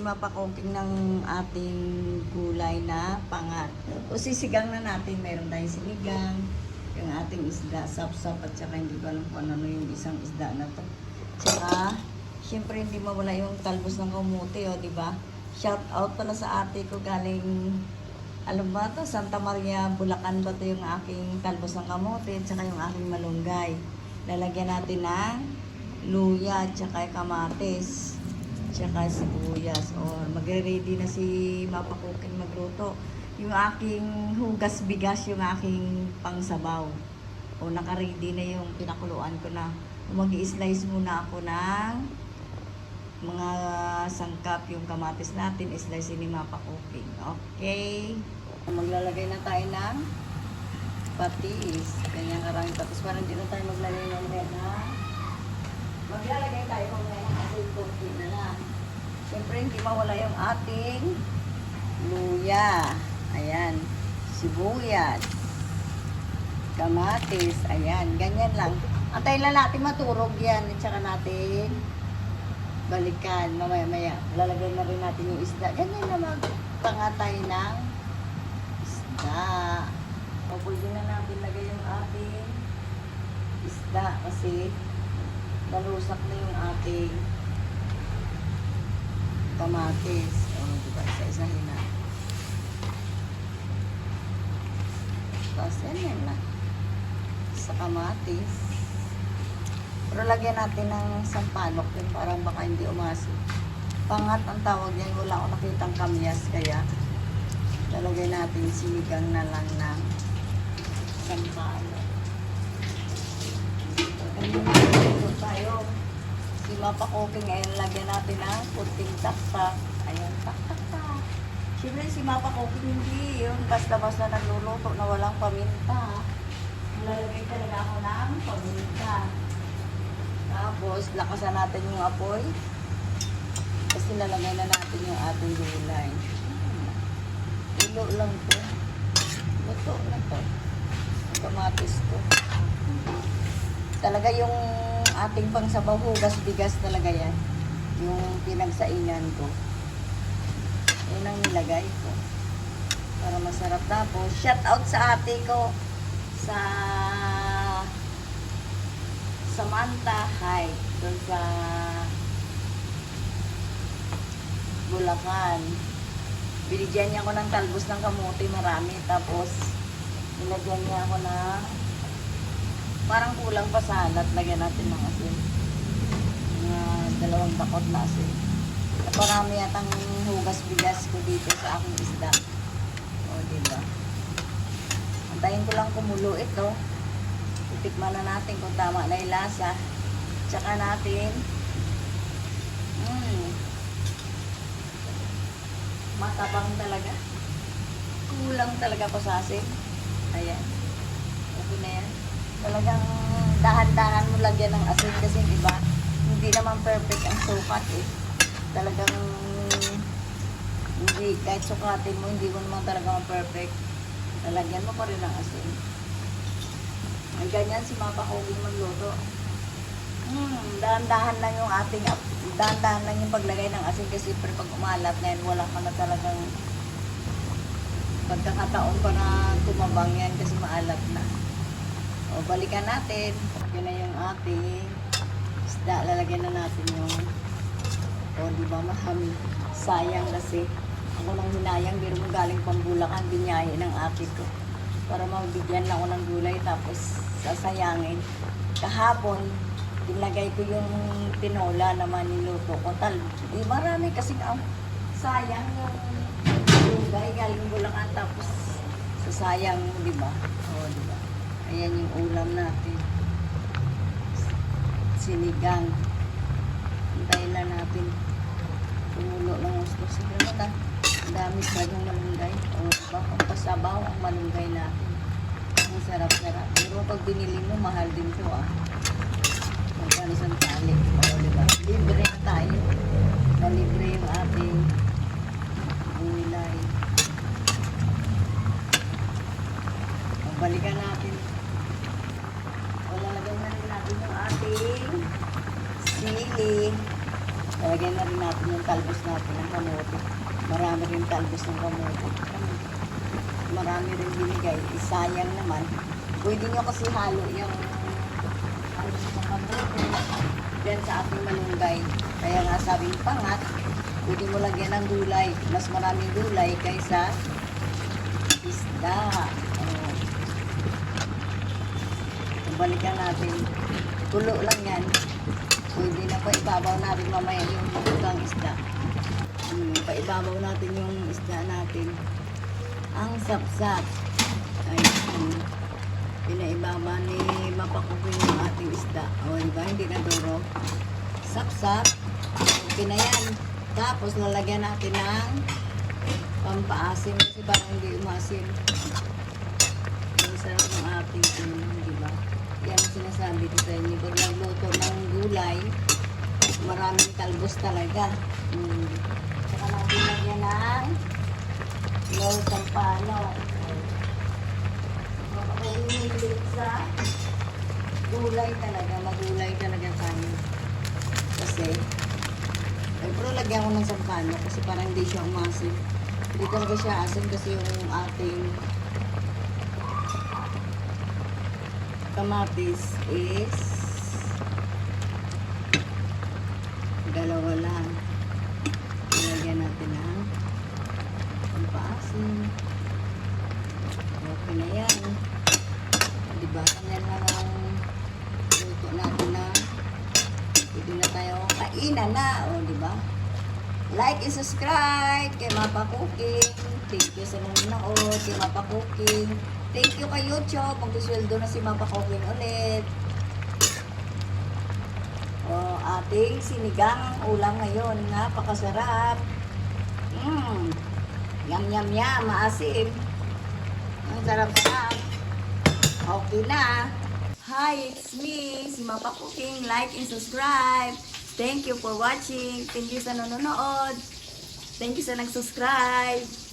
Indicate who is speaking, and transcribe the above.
Speaker 1: mapakoking ng ating gulay na pangat. O sisigang na natin, meron tayong sinigang, yung ating isda, sap-sap, at saka hindi ko alam kung ano yung isang isda na to. Tsaka, syempre hindi mawala yung talbos ng kamuti, o diba? Shout out pala sa ate ko galing, alam ba to, Santa Maria, Bulacan ba to yung aking talbos ng kamuti, at saka yung aking malunggay. Lalagyan natin ng luya, at saka kamatis, tsaka sibuyas. O magre-ready na si Mapakukin magluto. Yung aking hugas bigas, yung aking pangsabaw. O naka-ready na yung pinakuluan ko na. Mag-i-slice muna ako ng mga sangkap, yung kamatis natin, slice ni Mapakukin. Okay. Maglalagay na tayo ng patis. Ganyan karaming patis. Parang hindi na tayo maglalagay ng rena. Maglalagay tayo kung ngayon kasi konti na lang. Siyempre, hindi mawala yung ating luya. Ayan. Sibuyas. Kamatis. Ayan. Ganyan lang. Antayin lang natin maturog yan. At saka natin balikan. Mamaya-maya. Lalagay na rin natin yung isda. Ganyan na magpangatay ng isda. O pwede na natin lagay yung ating isda kasi nalusak na yung ating kamatis. O, diba? Isa-isahin na. Tapos, yan na. Sa kamatis. Pero lagyan natin ng sampalok yun para baka hindi umasi. Pangat ang tawag yan. Wala akong nakitang kamyas. Kaya, lalagay natin sinigang na lang ng sampalok. Ganyan tayo. Si Mapakuking ngayon, lagyan natin ng kunting tak-tak. Ayan, tak-tak-tak. Siyempre si Mapakuking hindi yun. Basta-basta nagluluto na walang paminta. Lalagay talaga ako ng paminta. Tapos, lakasan natin yung apoy. Kasi lalagay na natin yung ating gulay. Ilo lang to. Luto na to. Kamatis to. Talaga yung ating pangsabaw, hugas bigas talaga yan. Yung pinagsainan ko. Yan ang nilagay ko. Para masarap. Tapos, shout out sa ate ko sa Samantha Height. Doon sa Bulacan. Binigyan niya ako ng talbos ng kamuti, marami. Tapos, nilagyan niya ako ng parang kulang pa sa halat. Lagyan natin ng asin. Dalawang dakot na asin. Naparami yatang hugas bigas ko dito sa aking isda. O, diba? Antayin ko lang kumulo ito. Titikman na natin kung tama na yung lasa. Tsaka natin matabang talaga. Kulang talaga ko sa asin. Ayan. Okay na yan. Talagang dahan-dahan mo lagyan ng asin kasi diba, hindi naman perfect ang sukat eh. Talagang hindi, kahit sukatin mo, hindi mo naman talaga perfect. Lalagyan mo pa rin ng asin. Ay ganyan si Mapakuking magluto. Dahan-dahan lang yung ating, dahan-dahan lang yung paglagay ng asin kasi pag umalat ngayon, wala ka na talagang pagkakataon pa na tumabang yan kasi maalat na. O, balikan natin. Yun na yung ating isda. Lalagyan na natin yung diba, mahami. Sayang kasi. Ako nang hinayang, biro mo galing Pambulacan, binyahe ng ate ko. Para mabigyan lang ako ng gulay, tapos sasayangin. Kahapon, dinagay ko yung tinola naman niluto ko. Di marami kasi sayang yung gulay galing Bulacan, tapos sasayang, diba? O, diba? Ayan yung ulam natin. Sinigang. Hintayin lang natin. Tumulo ng gusto. Sige mo na. Ang dami sa yung malunggay. O, diba? Pampasabaw ang malunggay natin. Ang sarap-sarap. Pero pag binili mo, mahal din ito ah. Magkano sa tali. O, diba? Libre na tayo. Nalibre yung ating gulay. Balikan natin. Lalagyan na rin natin yung ating sili. Lalagyan na rin natin yung talbos natin ng kamote. Marami rin talbos ng kamote. Marami rin binigay. Isayang naman. Pwede nyo kasi halo yung talbos ng kamote yan sa ating malunggay. Kaya nga sabing pangat, pwede mo lagyan ng gulay. Mas maraming gulay kaysa isda. Oh. Balikan natin. Tulo lang yan. Pwede na pa ibabaw natin mamaya yung ibang isda. Paibabaw natin yung isda natin. Ang sapsap. Ayan. Pinaibaba ni Mapakuking yung ating isda. O, diba? Hindi na duro. Sapsap. Okay na yan. Tapos, lalagyan natin ng pampaasim. Kasi parang hindi umasim. Yung sarap ng ating diba? Yan ang sinasabi ko sa inyo. Pag nagluto ng gulay, maraming talbos talaga. Saka natin lagyan ng low sampano. Makakainilit sa gulay talaga. Magulay talaga tayo. Kasi, pero lagyan ko ng sampano kasi parang hindi siya umasim. Hindi talaga siya asim kasi yung ating kamatis is dalawa lang. Ilagyan natin ang pampaasim. Okay na yan. Diba? Ganyan lang ang luto natin na pwede na tayo kainan na. O, diba? Like and subscribe kay Mapa Cooking. Thank you sa nanonood kay Mapa Cooking. Thank you kay YouTube. Magdusweldo na si Mapa Cooking ulit. O, ating sinigang ulam ngayon. Napakasarap. Yum, yum, yum. Maasim. Ang sarap-sarap. Okay na. Hi, it's me, si Mapa Cooking. Like and subscribe. Thank you for watching. Thank you sa nanonood. Thank you sa nag-subscribe.